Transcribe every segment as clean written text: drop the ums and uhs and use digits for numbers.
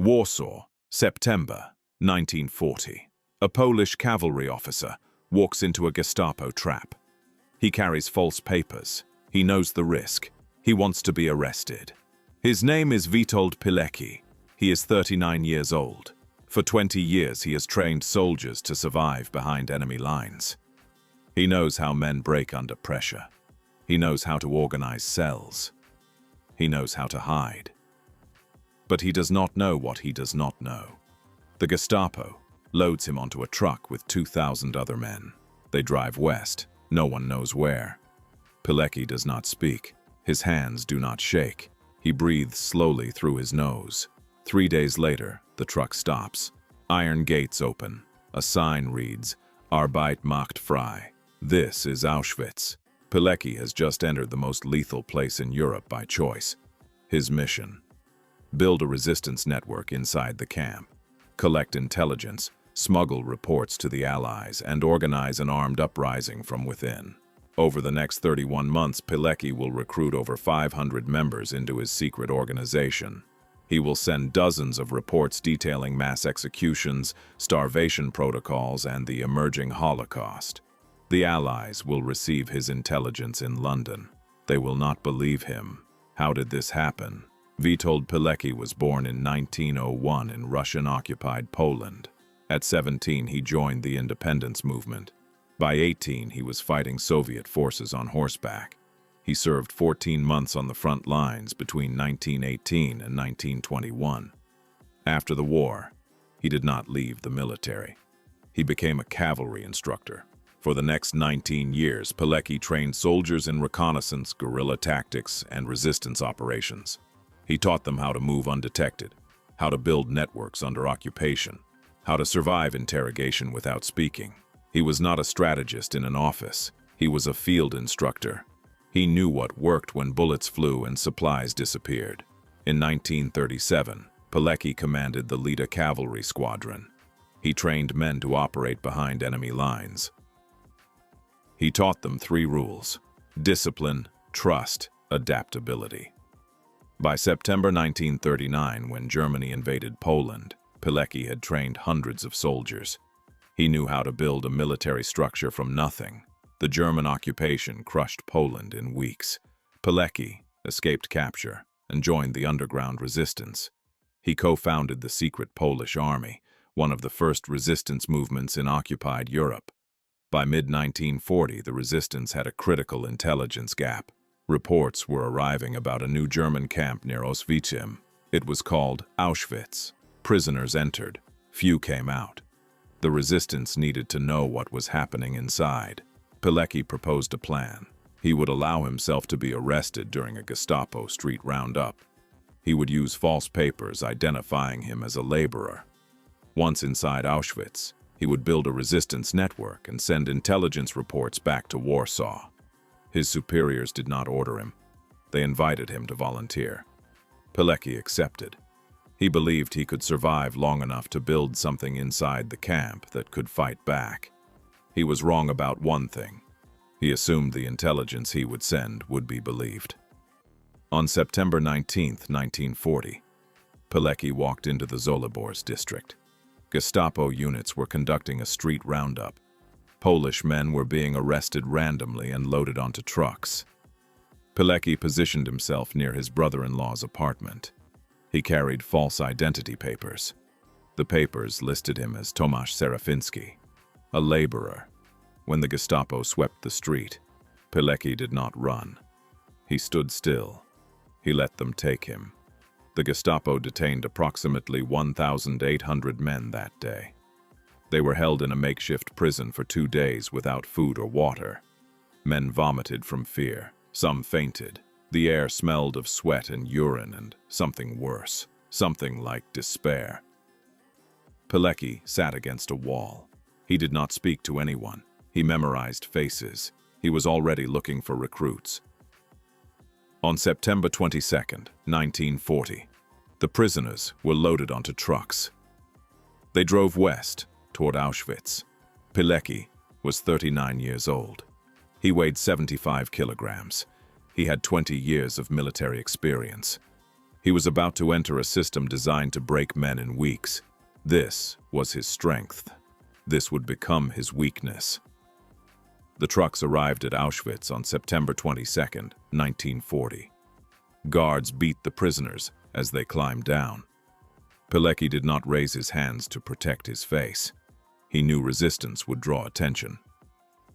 Warsaw, September 1940. A Polish cavalry officer walks into a Gestapo trap. He carries false papers. He knows the risk. He wants to be arrested. His name is Witold Pilecki. He is 39 years old. For 20 years he has trained soldiers to survive behind enemy lines. He knows how men break under pressure. He knows how to organize cells. He knows how to hide. But he does not know what he does not know. The Gestapo loads him onto a truck with 2,000 other men. They drive west, no one knows where. Pilecki does not speak. His hands do not shake. He breathes slowly through his nose. 3 days later, the truck stops. Iron gates open. A sign reads, "Arbeit macht frei." This is Auschwitz. Pilecki has just entered the most lethal place in Europe by choice. His mission: build a resistance network inside the camp, collect intelligence, smuggle reports to the Allies, and organize an armed uprising from within. Over the next 31 months, Pilecki will recruit over 500 members into his secret organization. He will send dozens of reports detailing mass executions, starvation protocols, and the emerging Holocaust. The Allies will receive his intelligence in London. They will not believe him. How did this happen? Witold Pilecki was born in 1901 in Russian-occupied Poland. At 17, he joined the independence movement. By 18, he was fighting Soviet forces on horseback. He served 14 months on the front lines between 1918 and 1921. After the war, he did not leave the military. He became a cavalry instructor. For the next 19 years, Pilecki trained soldiers in reconnaissance, guerrilla tactics, and resistance operations. He taught them how to move undetected, how to build networks under occupation, how to survive interrogation without speaking. He was not a strategist in an office. He was a field instructor. He knew what worked when bullets flew and supplies disappeared. In 1937, Pilecki commanded the Leda cavalry squadron. He trained men to operate behind enemy lines. He taught them 3 rules: discipline, trust, adaptability. By September 1939, when Germany invaded Poland, Pilecki had trained hundreds of soldiers. He knew how to build a military structure from nothing. The German occupation crushed Poland in weeks. Pilecki escaped capture and joined the underground resistance. He co-founded the secret Polish army, one of the first resistance movements in occupied Europe. By mid-1940, the resistance had a critical intelligence gap. Reports were arriving about a new German camp near Auschwitz. It was called Auschwitz. Prisoners entered. Few came out. The resistance needed to know what was happening inside. Pilecki proposed a plan. He would allow himself to be arrested during a Gestapo street roundup. He would use false papers identifying him as a laborer. Once inside Auschwitz, he would build a resistance network and send intelligence reports back to Warsaw. His superiors did not order him. They invited him to volunteer. Pilecki accepted. He believed he could survive long enough to build something inside the camp that could fight back. He was wrong about one thing. He assumed the intelligence he would send would be believed. On September 19, 1940, Pilecki walked into the Zolibors district. Gestapo units were conducting a street roundup. Polish men were being arrested randomly and loaded onto trucks. Pilecki positioned himself near his brother-in-law's apartment. He carried false identity papers. The papers listed him as Tomasz Serafiński, a laborer. When the Gestapo swept the street, Pilecki did not run. He stood still. He let them take him. The Gestapo detained approximately 1,800 men that day. They were held in a makeshift prison for 2 days without food or water. Men vomited from fear. Some fainted. The air smelled of sweat and urine and something worse, something like despair. Pilecki sat against a wall. He did not speak to anyone. He memorized faces. He was already looking for recruits. On September 22, 1940, the prisoners were loaded onto trucks. They drove west toward Auschwitz. Pilecki was 39 years old. He weighed 75 kilograms. He had 20 years of military experience. He was about to enter a system designed to break men in weeks. This was his strength. This would become his weakness. The trucks arrived at Auschwitz on September 22, 1940. Guards beat the prisoners as they climbed down. Pilecki did not raise his hands to protect his face. He knew resistance would draw attention.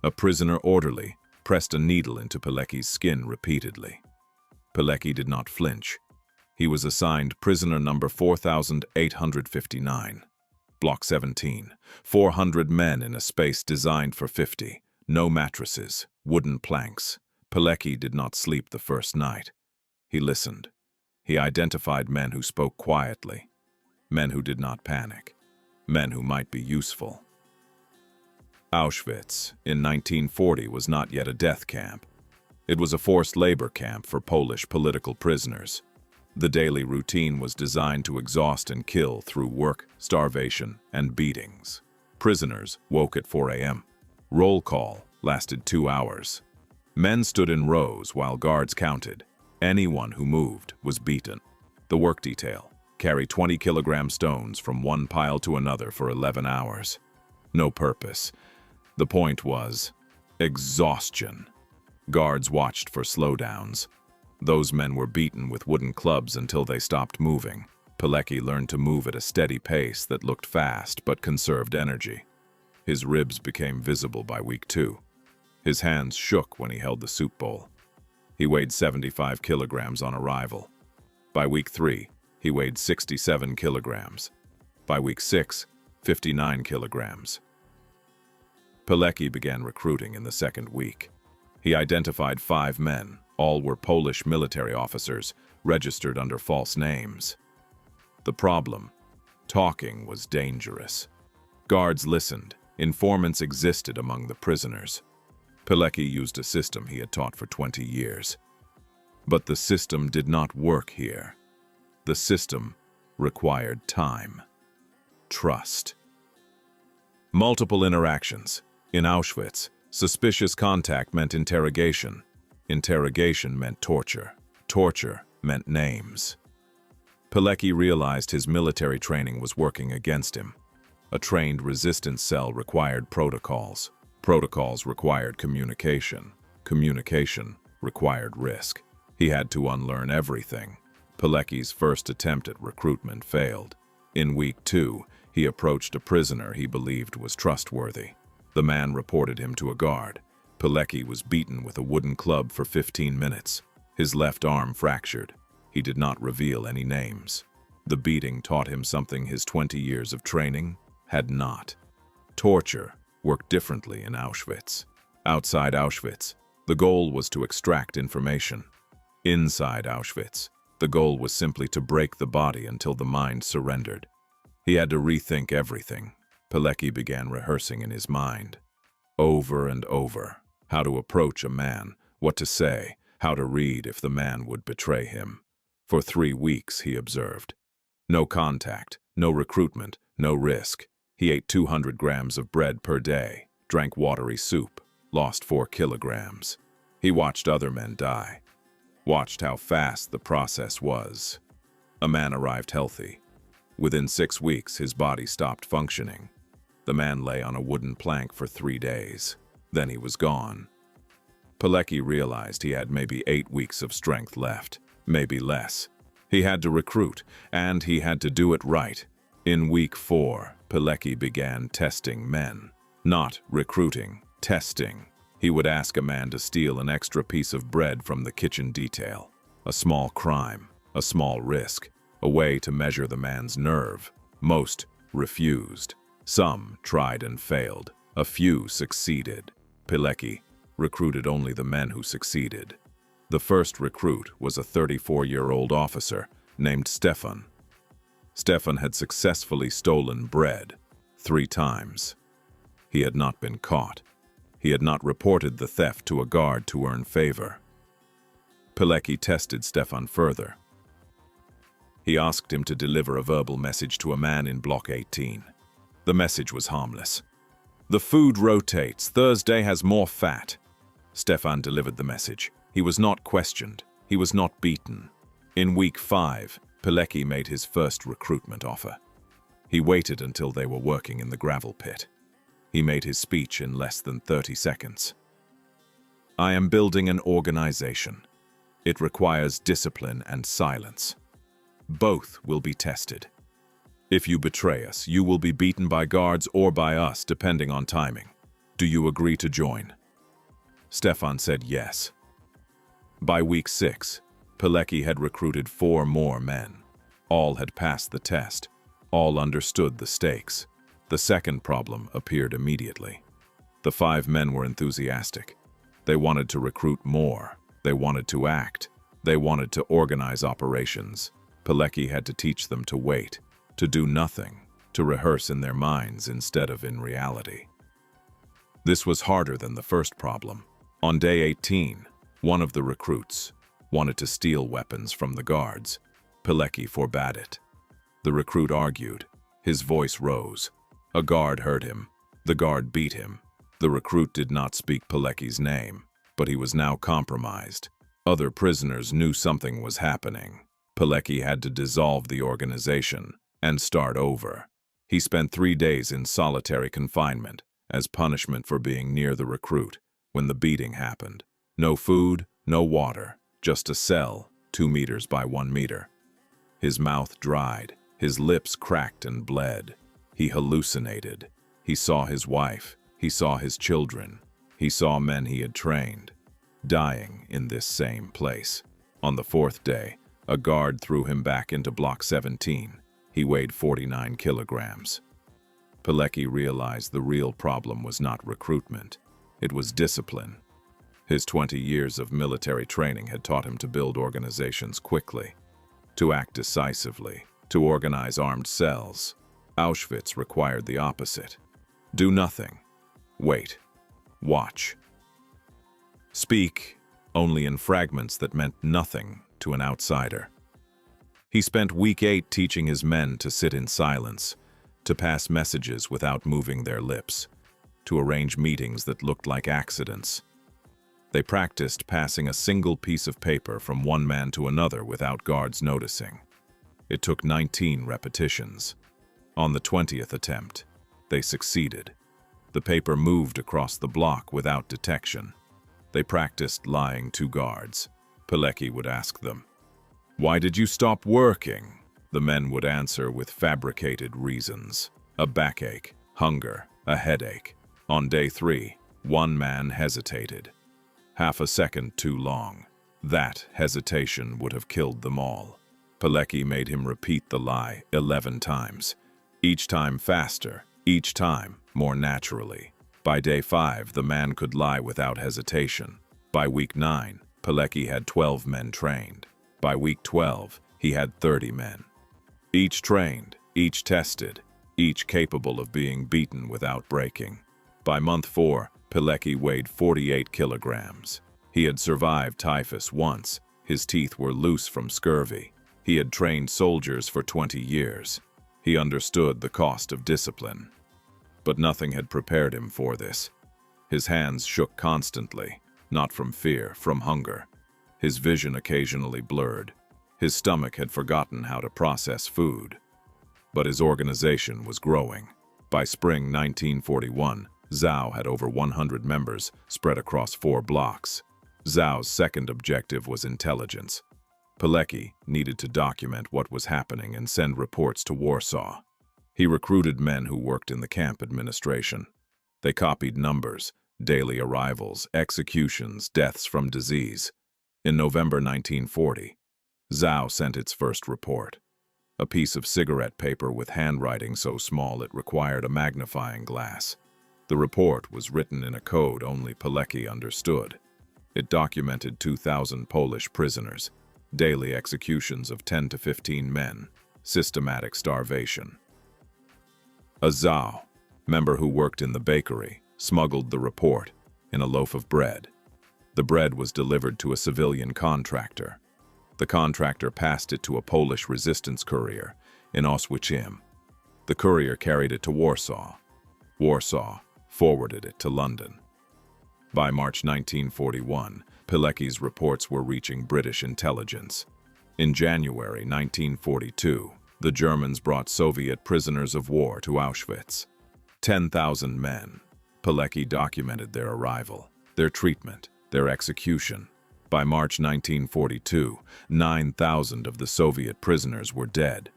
A prisoner orderly pressed a needle into Pilecki's skin repeatedly. Pilecki did not flinch. He was assigned prisoner number 4859. Block 17. 400 men in a space designed for 50. No mattresses, wooden planks. Pilecki did not sleep the first night. He listened. He identified men who spoke quietly, men who did not panic, men who might be useful. Auschwitz, in 1940, was not yet a death camp. It was a forced labor camp for Polish political prisoners. The daily routine was designed to exhaust and kill through work, starvation, and beatings. Prisoners woke at 4 a.m. Roll call lasted 2 hours. Men stood in rows while guards counted. Anyone who moved was beaten. The work detail: carry 20-kilogram stones from one pile to another for 11 hours. No purpose. The point was exhaustion. Guards watched for slowdowns. Those men were beaten with wooden clubs until they stopped moving. Pilecki learned to move at a steady pace that looked fast but conserved energy. His ribs became visible by week 2. His hands shook when he held the soup bowl. He weighed 75 kilograms on arrival. By week 3, he weighed 67 kilograms. By week 6, 59 kilograms. Pilecki began recruiting in the second week. He identified 5 men. All were Polish military officers, registered under false names. The problem: talking was dangerous. Guards listened. Informants existed among the prisoners. Pilecki used a system he had taught for 20 years. But the system did not work here. The system required time. Trust. Multiple interactions. In Auschwitz, suspicious contact meant interrogation. Interrogation meant torture. Torture meant names. Pilecki realized his military training was working against him. A trained resistance cell required protocols. Protocols required communication. Communication required risk. He had to unlearn everything. Pilecki's first attempt at recruitment failed. In week 2, he approached a prisoner he believed was trustworthy. The man reported him to a guard. Pilecki was beaten with a wooden club for 15 minutes. His left arm fractured. He did not reveal any names. The beating taught him something his 20 years of training had not. Torture worked differently in Auschwitz. Outside Auschwitz, the goal was to extract information. Inside Auschwitz, the goal was simply to break the body until the mind surrendered. He had to rethink everything. Pilecki began rehearsing in his mind, over and over, how to approach a man, what to say, how to read if the man would betray him. For 3 weeks, he observed. No contact, no recruitment, no risk. He ate 200 grams of bread per day, drank watery soup, lost 4 kilograms. He watched other men die, watched how fast the process was. A man arrived healthy. Within 6 weeks, his body stopped functioning. The man lay on a wooden plank for 3 days. Then he was gone. Pilecki realized he had maybe 8 weeks of strength left, maybe less. He had to recruit, and he had to do it right. In week 4, Pilecki began testing men. Not recruiting, testing. He would ask a man to steal an extra piece of bread from the kitchen detail. A small crime, a small risk, a way to measure the man's nerve. Most refused. Some tried and failed. A few succeeded. Pilecki recruited only the men who succeeded. The first recruit was a 34-year-old officer named Stefan. Stefan had successfully stolen bread 3 times. He had not been caught. He had not reported the theft to a guard to earn favor. Pilecki tested Stefan further. He asked him to deliver a verbal message to a man in Block 18. The message was harmless. "The food rotates. Thursday has more fat." Stefan delivered the message. He was not questioned. He was not beaten. In week 5, Pilecki made his first recruitment offer. He waited until they were working in the gravel pit. He made his speech in less than 30 seconds. I am building an organization. It requires discipline and silence. Both will be tested. If you betray us, you will be beaten by guards or by us, depending on timing. Do you agree to join? Stefan said yes. By week 6, Pilecki had recruited 4 more men. All had passed the test. All understood the stakes. The second problem appeared immediately. The 5 men were enthusiastic. They wanted to recruit more. They wanted to act. They wanted to organize operations. Pilecki had to teach them to wait, to do nothing, to rehearse in their minds instead of in reality. This was harder than the first problem. On day 18, one of the recruits wanted to steal weapons from the guards. Pilecki forbade it. The recruit argued. His voice rose. A guard heard him. The guard beat him. The recruit did not speak Pilecki's name, but he was now compromised. Other prisoners knew something was happening. Pilecki had to dissolve the organization and start over. He spent 3 days in solitary confinement as punishment for being near the recruit when the beating happened. No food, no water, just a cell 2 meters by 1 meter. His mouth dried, his lips cracked and bled. He hallucinated. He saw his wife, he saw his children, he saw men he had trained, dying in this same place. On the 4th day, a guard threw him back into Block 17. He weighed 49 kilograms. Pilecki realized the real problem was not recruitment. It was discipline. His 20 years of military training had taught him to build organizations quickly, to act decisively, to organize armed cells. Auschwitz required the opposite. Do nothing. Wait. Watch. Speak only in fragments that meant nothing to an outsider. He spent week 8 teaching his men to sit in silence, to pass messages without moving their lips, to arrange meetings that looked like accidents. They practiced passing a single piece of paper from one man to another without guards noticing. It took 19 repetitions. On the 20th attempt, they succeeded. The paper moved across the block without detection. They practiced lying to guards. Pilecki would ask them, "Why did you stop working?" The men would answer with fabricated reasons. A backache, hunger, a headache. On day 3, one man hesitated. Half a second too long. That hesitation would have killed them all. Pilecki made him repeat the lie 11 times. Each time faster, each time more naturally. By day 5, the man could lie without hesitation. By week 9, Pilecki had 12 men trained. By week 12, he had 30 men. Each trained, each tested, each capable of being beaten without breaking. By month 4, Pilecki weighed 48 kilograms. He had survived typhus once. His teeth were loose from scurvy. He had trained soldiers for 20 years. He understood the cost of discipline. But nothing had prepared him for this. His hands shook constantly, not from fear, from hunger. His vision occasionally blurred. His stomach had forgotten how to process food. But his organization was growing. By spring 1941, Zhao had over 100 members spread across 4 blocks. Zhao's second objective was intelligence. Pilecki needed to document what was happening and send reports to Warsaw. He recruited men who worked in the camp administration. They copied numbers, daily arrivals, executions, deaths from disease. In November 1940, Zhao sent its first report. A piece of cigarette paper with handwriting so small it required a magnifying glass. The report was written in a code only Pilecki understood. It documented 2,000 Polish prisoners, daily executions of 10 to 15 men, systematic starvation. A Zhao member who worked in the bakery smuggled the report in a loaf of bread. The bread was delivered to a civilian contractor. The contractor passed it to a Polish resistance courier in Auschwitz. The courier carried it to Warsaw. Warsaw forwarded it to London. By March 1941, Pilecki's reports were reaching British intelligence. In January 1942, the Germans brought Soviet prisoners of war to Auschwitz. 10,000 men. Pilecki documented their arrival, their treatment, their execution. By March 1942, 9,000 of the Soviet prisoners were dead.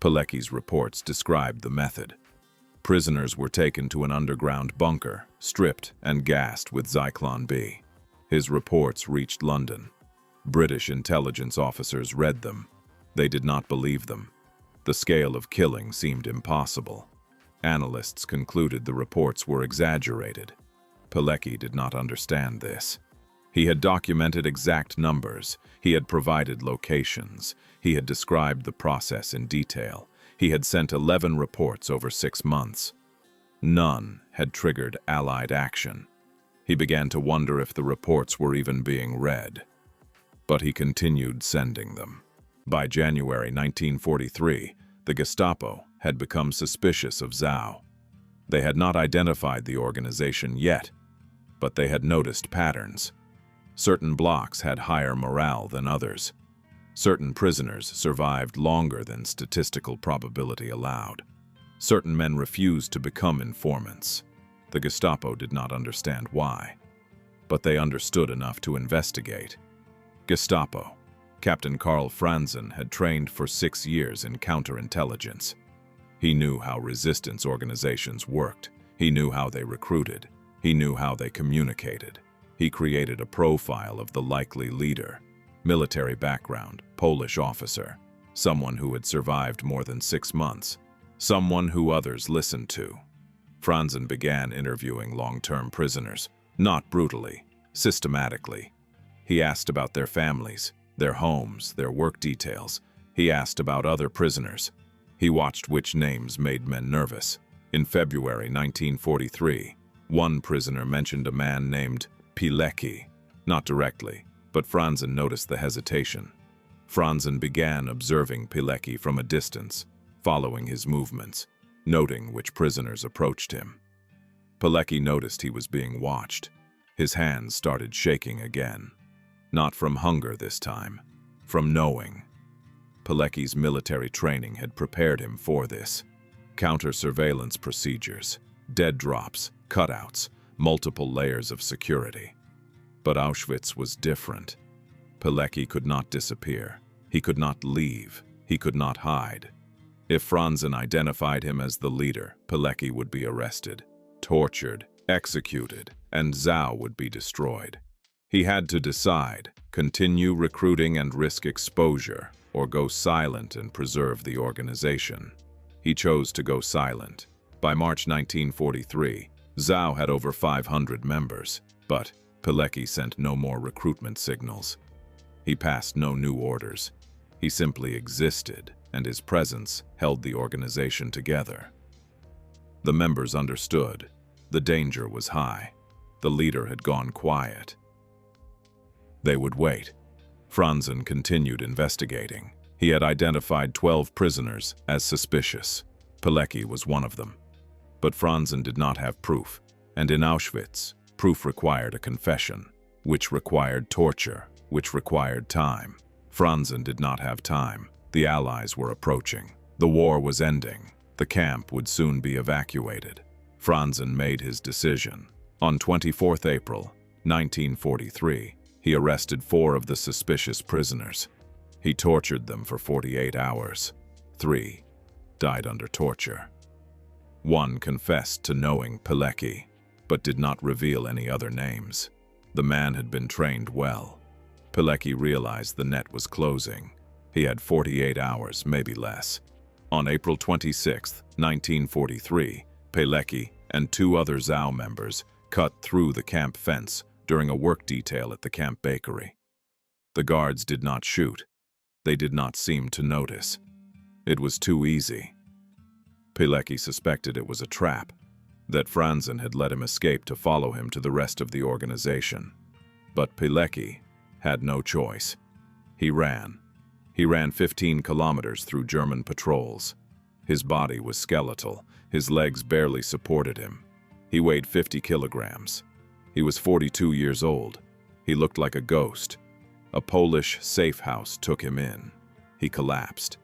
Pilecki's reports described the method. Prisoners were taken to an underground bunker, stripped and gassed with Zyklon B. His reports reached London. British intelligence officers read them. They did not believe them. The scale of killing seemed impossible. Analysts concluded the reports were exaggerated. Pilecki did not understand this. He had documented exact numbers. He had provided locations. He had described the process in detail. He had sent 11 reports over 6 months. None had triggered Allied action. He began to wonder if the reports were even being read. But he continued sending them. By January 1943, the Gestapo had become suspicious of Zhao. They had not identified the organization yet, but they had noticed patterns. Certain blocks had higher morale than others. Certain prisoners survived longer than statistical probability allowed. Certain men refused to become informants. The Gestapo did not understand why, but they understood enough to investigate. Gestapo. Captain Karl Franzen had trained for 6 years in counterintelligence. He knew how resistance organizations worked. He knew how they recruited. He knew how they communicated. He created a profile of the likely leader. Military background, Polish officer, someone who had survived more than 6 months, someone who others listened to. Franzen began interviewing long-term prisoners, not brutally, systematically. He asked about their families, their homes, their work details. He asked about other prisoners. He watched which names made men nervous. In February 1943, one prisoner mentioned a man named Pilecki, not directly, but Franzen noticed the hesitation. Franzen began observing Pilecki from a distance, following his movements, noting which prisoners approached him. Pilecki noticed he was being watched. His hands started shaking again. Not from hunger this time, from knowing. Pilecki's military training had prepared him for this. Counter-surveillance procedures, dead drops, cutouts, multiple layers of security. But Auschwitz was different. Pilecki could not disappear. He could not leave. He could not hide. If Franzen identified him as the leader, Pilecki would be arrested, tortured, executed, and Zhao would be destroyed. He had to decide, continue recruiting and risk exposure, or go silent and preserve the organization. He chose to go silent. By March 1943, Zhao had over 500 members, but Pilecki sent no more recruitment signals. He passed no new orders. He simply existed, and his presence held the organization together. The members understood. The danger was high. The leader had gone quiet. They would wait. Franzen continued investigating. He had identified 12 prisoners as suspicious. Pilecki was one of them. But Franzen did not have proof, and in Auschwitz, proof required a confession, which required torture, which required time. Franzen did not have time. The Allies were approaching. The war was ending. The camp would soon be evacuated. Franzen made his decision. On 24th April, 1943, he arrested 4 of the suspicious prisoners. He tortured them for 48 hours. 3 died under torture. 1 confessed to knowing Pilecki, but did not reveal any other names. The man had been trained well. Pilecki realized the net was closing. He had 48 hours, maybe less. On April 26, 1943, Pilecki and 2 other Zhao members cut through the camp fence during a work detail at the camp bakery. The guards did not shoot. They did not seem to notice. It was too easy. Pilecki suspected it was a trap, that Franzen had let him escape to follow him to the rest of the organization. But Pilecki had no choice. He ran. He ran 15 kilometers through German patrols. His body was skeletal. His legs barely supported him. He weighed 50 kilograms. He was 42 years old. He looked like a ghost. A Polish safe house took him in. He collapsed.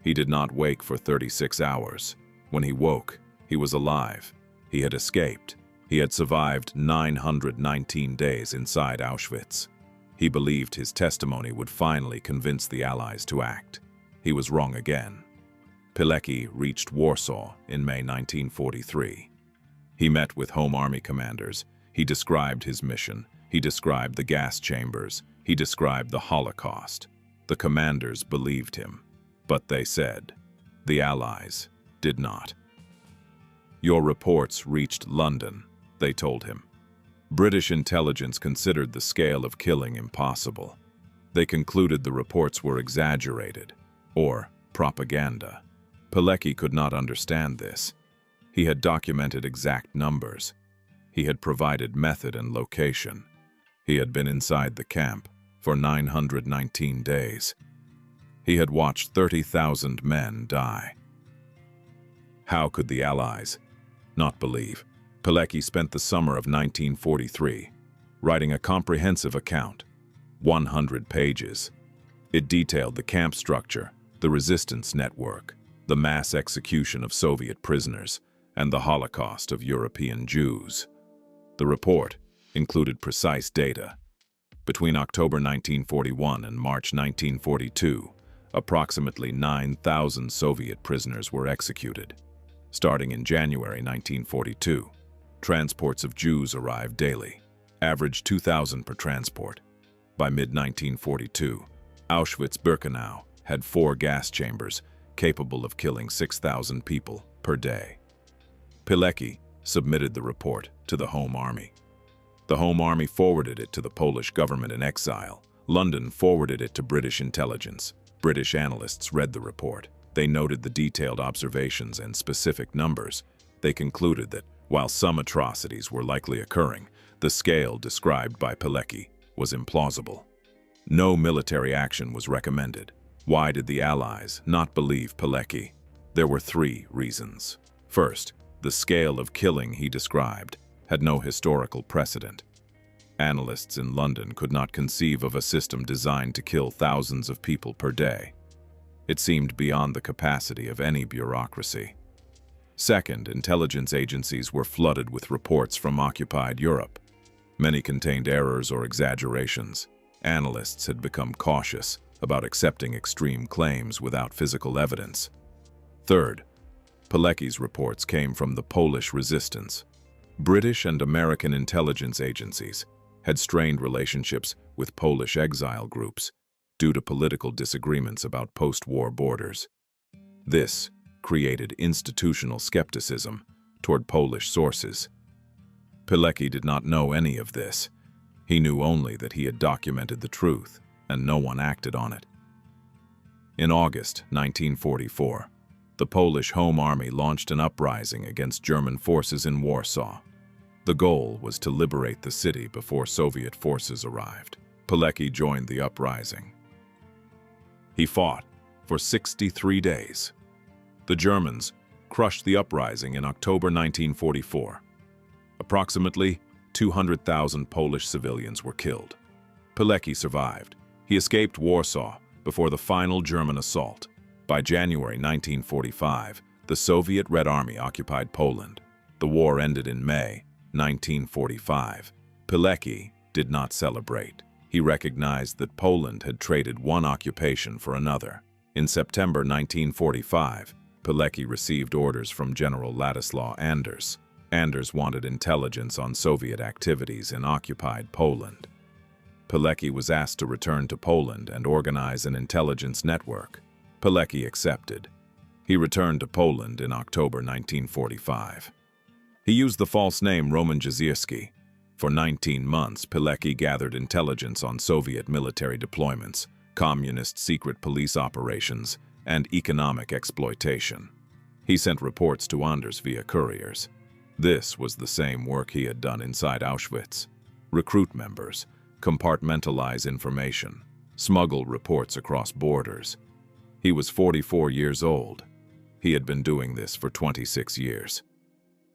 He did not wake for 36 hours. When he woke, he was alive. He had escaped. He had survived 919 days inside Auschwitz. He believed his testimony would finally convince the Allies to act. He was wrong again. Pilecki reached Warsaw in May 1943. He met with Home Army commanders. He described his mission. He described the gas chambers. He described the Holocaust. The commanders believed him, but they said, the Allies did not. Your reports reached London, they told him. British intelligence considered the scale of killing impossible. They concluded the reports were exaggerated, or propaganda. Pilecki could not understand this. He had documented exact numbers. He had provided method and location. He had been inside the camp for 919 days. He had watched 30,000 men die. How could the Allies not believe? Pilecki spent the summer of 1943 writing a comprehensive account, 100 pages. It detailed the camp structure, the resistance network, the mass execution of Soviet prisoners, and the Holocaust of European Jews. The report included precise data. Between October 1941 and March 1942, approximately 9,000 Soviet prisoners were executed. Starting in January 1942, transports of Jews arrived daily, average 2,000 per transport. By mid-1942, Auschwitz-Birkenau had 4 gas chambers capable of killing 6,000 people per day. Pilecki submitted the report to the Home Army. The Home Army forwarded it to the Polish government in exile. London forwarded it to British intelligence. British analysts read the report. They noted the detailed observations and specific numbers. They concluded that, while some atrocities were likely occurring, the scale described by Pilecki was implausible. No military action was recommended. Why did the Allies not believe Pilecki? There were 3 reasons. First, the scale of killing he described had no historical precedent. Analysts in London could not conceive of a system designed to kill thousands of people per day. It seemed beyond the capacity of any bureaucracy. Second, intelligence agencies were flooded with reports from occupied Europe. Many contained errors or exaggerations. Analysts had become cautious about accepting extreme claims without physical evidence. Third, Pilecki's reports came from the Polish resistance. British and American intelligence agencies had strained relationships with Polish exile groups due to political disagreements about post-war borders. This created institutional skepticism toward Polish sources. Pilecki did not know any of this. He knew only that he had documented the truth, and no one acted on it. In August 1944, the Polish Home Army launched an uprising against German forces in Warsaw. The goal was to liberate the city before Soviet forces arrived. Pilecki joined the uprising. He fought for 63 days. The Germans crushed the uprising in October 1944. Approximately 200,000 Polish civilians were killed. Pilecki survived. He escaped Warsaw before the final German assault. By January 1945, the Soviet Red Army occupied Poland. The war ended in May 1945. Pilecki did not celebrate. He recognized that Poland had traded one occupation for another. In September 1945, Pilecki received orders from General Ladislaw Anders. Anders wanted intelligence on Soviet activities in occupied Poland. Pilecki was asked to return to Poland and organize an intelligence network. Pilecki accepted. He returned to Poland in October 1945. He used the false name Roman Jezierski. For 19 months, Pilecki gathered intelligence on Soviet military deployments, communist secret police operations, and economic exploitation. He sent reports to Anders via couriers. This was the same work he had done inside Auschwitz. Recruit members, compartmentalize information, smuggle reports across borders. He was 44 years old. He had been doing this for 26 years.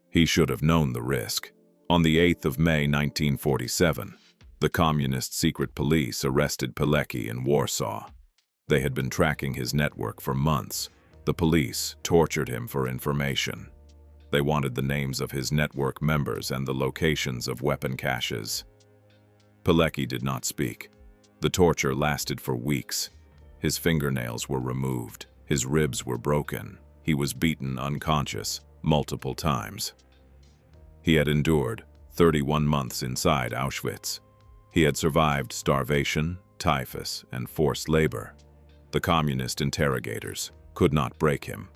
He should have known the risk. On the 8th of May 1947, The communist secret police arrested Pilecki in Warsaw. They had been tracking his network for months. The police tortured him for information. They wanted the names of his network members and the locations of weapon caches. Pilecki did not speak. The torture lasted for weeks. His fingernails were removed. His ribs were broken. He was beaten unconscious multiple times. He had endured 31 months inside Auschwitz. He had survived starvation, typhus, and forced labor. The communist interrogators could not break him.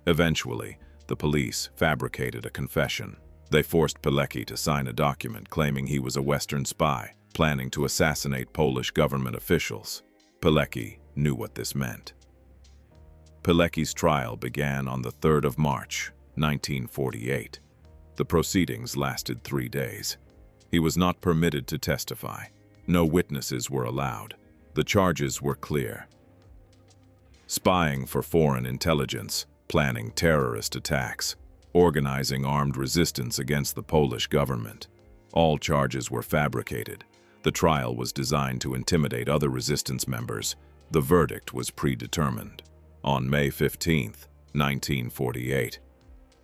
Eventually, the police fabricated a confession. They forced Pilecki to sign a document claiming he was a Western spy, planning to assassinate Polish government officials. Pilecki knew what this meant. Pilecki's trial began on the 3rd of March, 1948. The proceedings lasted 3 days. He was not permitted to testify. No witnesses were allowed. The charges were clear: spying for foreign intelligence, planning terrorist attacks, organizing armed resistance against the Polish government. All charges were fabricated. The trial was designed to intimidate other resistance members. The verdict was predetermined. On May 15, 1948,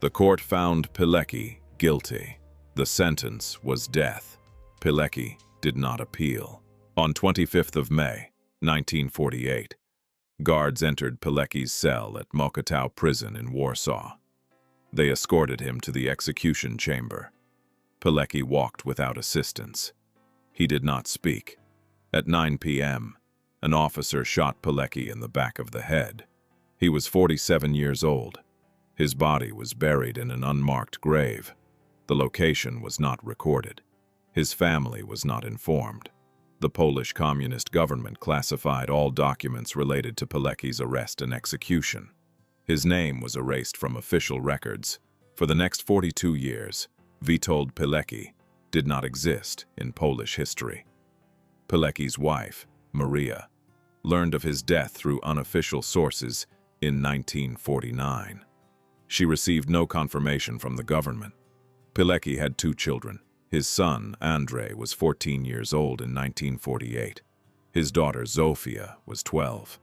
the court found Pilecki guilty. The sentence was death. Pilecki did not appeal. On 25th of May, 1948, guards entered Pilecki's cell at Mokotów prison in Warsaw. They escorted him to the execution chamber. Pilecki walked without assistance. He did not speak. At 9 p.m., an officer shot Pilecki in the back of the head. He was 47 years old. His body was buried in an unmarked grave. The location was not recorded. His family was not informed. The Polish communist government classified all documents related to Pilecki's arrest and execution. His name was erased from official records. For the next 42 years, Witold Pilecki did not exist in Polish history. Pilecki's wife, Maria, learned of his death through unofficial sources in 1949. She received no confirmation from the government. Pilecki had 2 children. His son, Andrei, was 14 years old in 1948. His daughter, Zofia, was 12.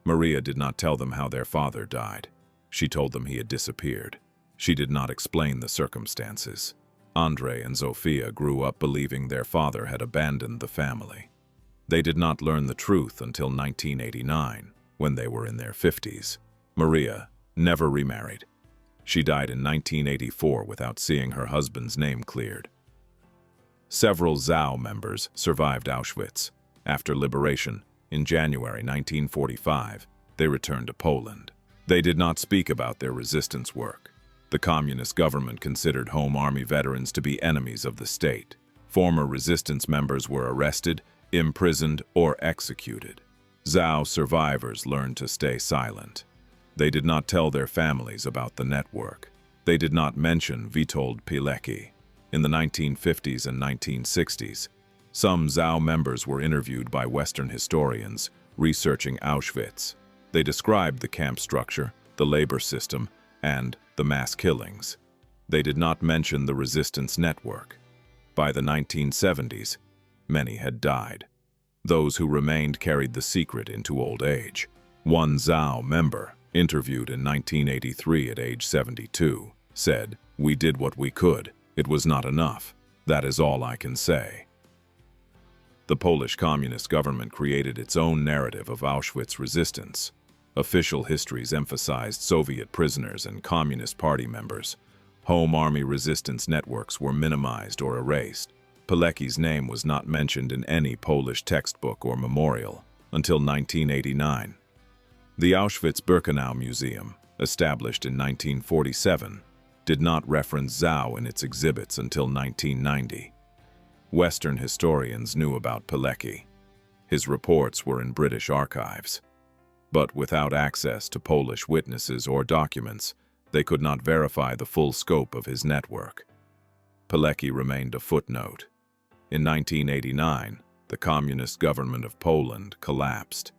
Maria did not tell them how their father died. She told them he had disappeared. She did not explain the circumstances. Andrei and Zofia grew up believing their father had abandoned the family. They did not learn the truth until 1989, when they were in their 50s. Maria never remarried. She died in 1984 without seeing her husband's name cleared. Several ZOW members survived Auschwitz. After liberation, in January 1945, they returned to Poland. They did not speak about their resistance work. The communist government considered Home Army veterans to be enemies of the state. Former resistance members were arrested, imprisoned, or executed. ZOW survivors learned to stay silent. They did not tell their families about the network. They did not mention Witold Pilecki. In the 1950s and 1960s, some ZOW members were interviewed by Western historians researching Auschwitz. They described the camp structure, the labor system, and the mass killings. They did not mention the resistance network. By the 1970s, many had died. Those who remained carried the secret into old age. One ZOW member, interviewed in 1983 at age 72, said, "We did what we could. It was not enough. That is all I can say." The Polish communist government created its own narrative of Auschwitz resistance. Official histories emphasized Soviet prisoners and Communist Party members. Home Army resistance networks were minimized or erased. Pilecki's name was not mentioned in any Polish textbook or memorial until 1989. The Auschwitz Museum, established in 1947, did not reference ZOW in its exhibits until 1990. Western historians knew about Pilecki. His reports were in British archives. But without access to Polish witnesses or documents, they could not verify the full scope of his network. Pilecki remained a footnote. In 1989, the communist government of Poland collapsed.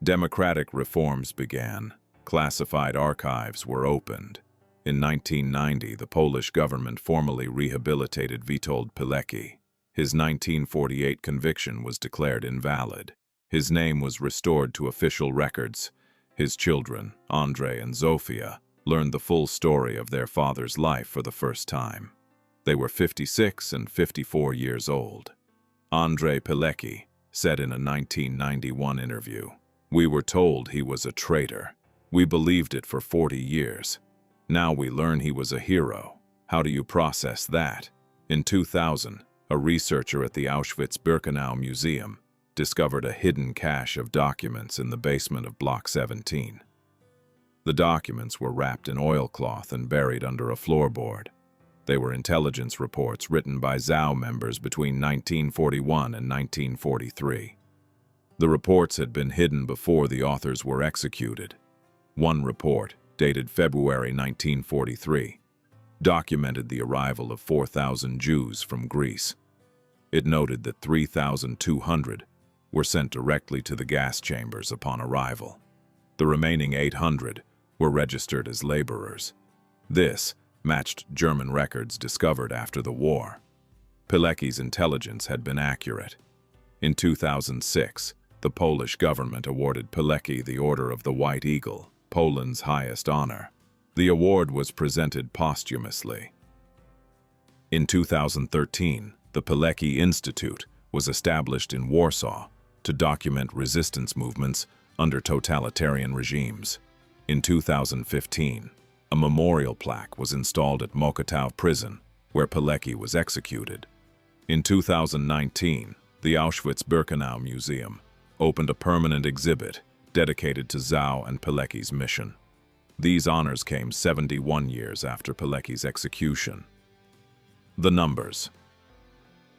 Democratic reforms began. Classified archives were opened. In 1990, the Polish government formally rehabilitated Witold Pilecki. His 1948 conviction was declared invalid. His name was restored to official records. His children, Andrei and Zofia, learned the full story of their father's life for the first time. They were 56 and 54 years old. Voluntary Pilecki said in a 1991 interview, "We were told he was a traitor. We believed it for 40 years. Now we learn he was a hero. How do you process that?" In 2000, a researcher at the Auschwitz Museum discovered a hidden cache of documents in the basement of Block 17. The documents were wrapped in oilcloth and buried under a floorboard. They were intelligence reports written by ZOW members between 1941 and 1943. The reports had been hidden before the authors were executed. One report, dated February 1943, documented the arrival of 4,000 Jews from Greece. It noted that 3,200 were sent directly to the gas chambers upon arrival. The remaining 800 were registered as laborers. This matched German records discovered after the war. Pilecki's intelligence had been accurate. In 2006, the Polish government awarded Pilecki the Order of the White Eagle, Poland's highest honor. The award was presented posthumously. In 2013, the Pilecki Institute was established in Warsaw to document resistance movements under totalitarian regimes. In 2015, a memorial plaque was installed at Mokotów prison, where Pilecki was executed. In 2019, the Auschwitz Museum opened a permanent exhibit dedicated to ZOW and Pilecki's mission. These honors came 71 years after Pilecki's execution. The numbers.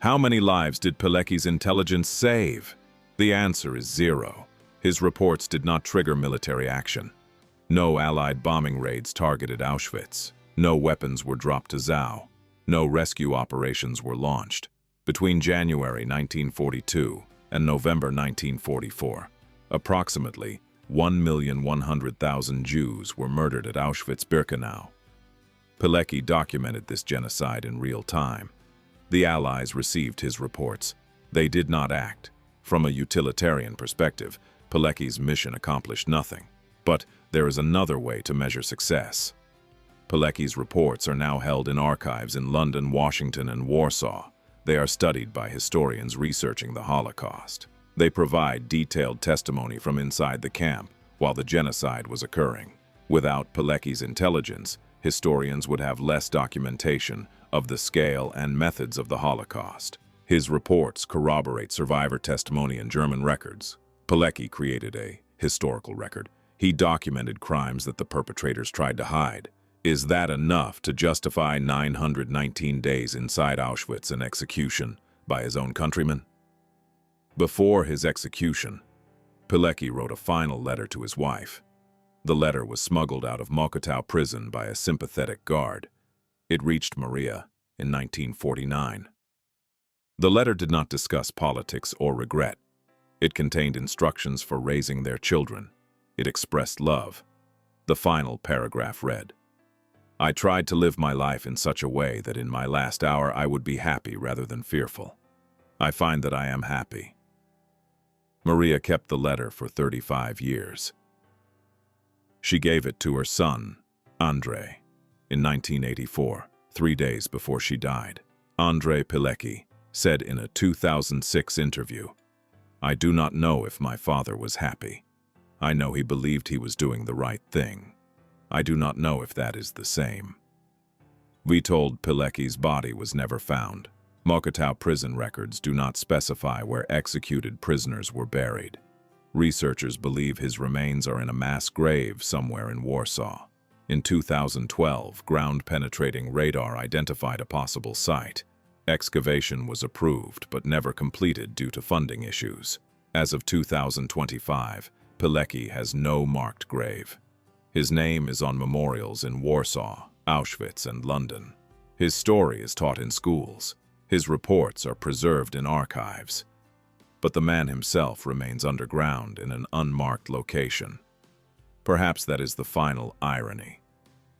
How many lives did Pilecki's intelligence save? The answer is 0. His reports did not trigger military action. No Allied bombing raids targeted Auschwitz. No weapons were dropped to ZOW. No rescue operations were launched. Between January 1942 and November 1944, approximately 1,100,000 Jews were murdered at Auschwitz-Birkenau. Pilecki documented this genocide in real time. The Allies received his reports. They did not act. From a utilitarian perspective, Pilecki's mission accomplished nothing. But there is another way to measure success. Pilecki's reports are now held in archives in London, Washington, and Warsaw. They are studied by historians researching the Holocaust. They provide detailed testimony from inside the camp while the genocide was occurring. Without Pilecki's intelligence, historians would have less documentation of the scale and methods of the Holocaust. His reports corroborate survivor testimony in German records. Pilecki created a historical record. He documented crimes that the perpetrators tried to hide. Is that enough to justify 919 days inside Auschwitz and execution by his own countrymen? Before his execution, Pilecki wrote a final letter to his wife. The letter was smuggled out of Mokotów prison by a sympathetic guard. It reached Maria in 1949. The letter did not discuss politics or regret. It contained instructions for raising their children. It expressed love. The final paragraph read, "I tried to live my life in such a way that in my last hour I would be happy rather than fearful. I find that I am happy." Maria kept the letter for 35 years. She gave it to her son, Andrei, in 1984, 3 days before she died. Voluntary Pilecki said in a 2006 interview, "I do not know if my father was happy. I know he believed he was doing the right thing. I do not know if that is the same." Witold Pilecki's body was never found. Mokotów prison records do not specify where executed prisoners were buried. Researchers believe his remains are in a mass grave somewhere in Warsaw. In 2012, ground-penetrating radar identified a possible site. Excavation was approved but never completed due to funding issues. As of 2025, Pilecki has no marked grave. His name is on memorials in Warsaw, Auschwitz, and London. His story is taught in schools. His reports are preserved in archives. But the man himself remains underground in an unmarked location. Perhaps that is the final irony.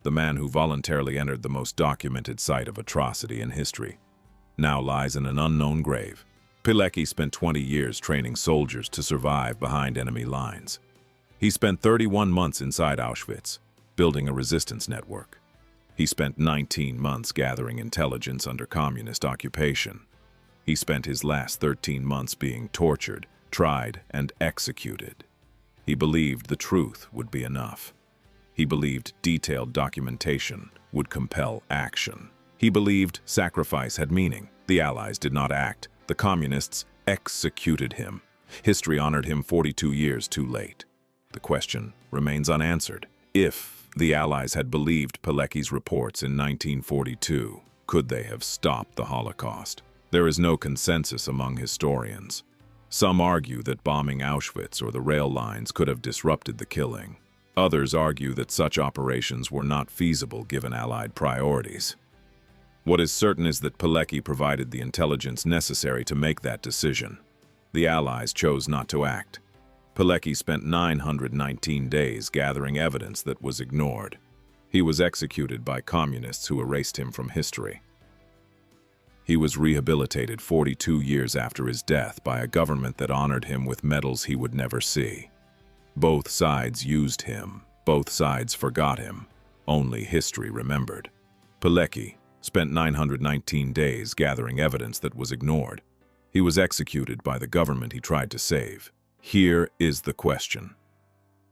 The man who voluntarily entered the most documented site of atrocity in history now lies in an unknown grave. Pilecki spent 20 years training soldiers to survive behind enemy lines. He spent 31 months inside Auschwitz, building a resistance network. He spent 19 months gathering intelligence under communist occupation. He spent his last 13 months being tortured, tried, and executed. He believed the truth would be enough. He believed detailed documentation would compel action. He believed sacrifice had meaning. The Allies did not act. The communists executed him. History honored him 42 years too late. The question remains unanswered. If the Allies had believed Pilecki's reports in 1942, could they have stopped the Holocaust? There is no consensus among historians. Some argue that bombing Auschwitz or the rail lines could have disrupted the killing. Others argue that such operations were not feasible given Allied priorities. What is certain is that Pilecki provided the intelligence necessary to make that decision. The Allies chose not to act. Pilecki spent 919 days gathering evidence that was ignored. He was executed by communists who erased him from history. He was rehabilitated 42 years after his death by a government that honored him with medals he would never see. Both sides used him. Both sides forgot him. Only history remembered. Pilecki spent 919 days gathering evidence that was ignored. He was executed by the government he tried to save. Here is the question.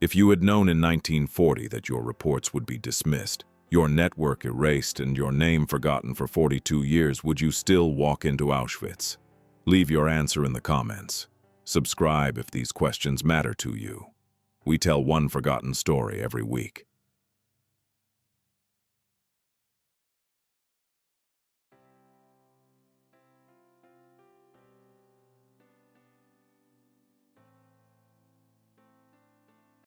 If you had known in 1940 that your reports would be dismissed, your network erased, and your name forgotten for 42 years, would you still walk into Auschwitz? Leave your answer in the comments. Subscribe if these questions matter to you. We tell one forgotten story every week.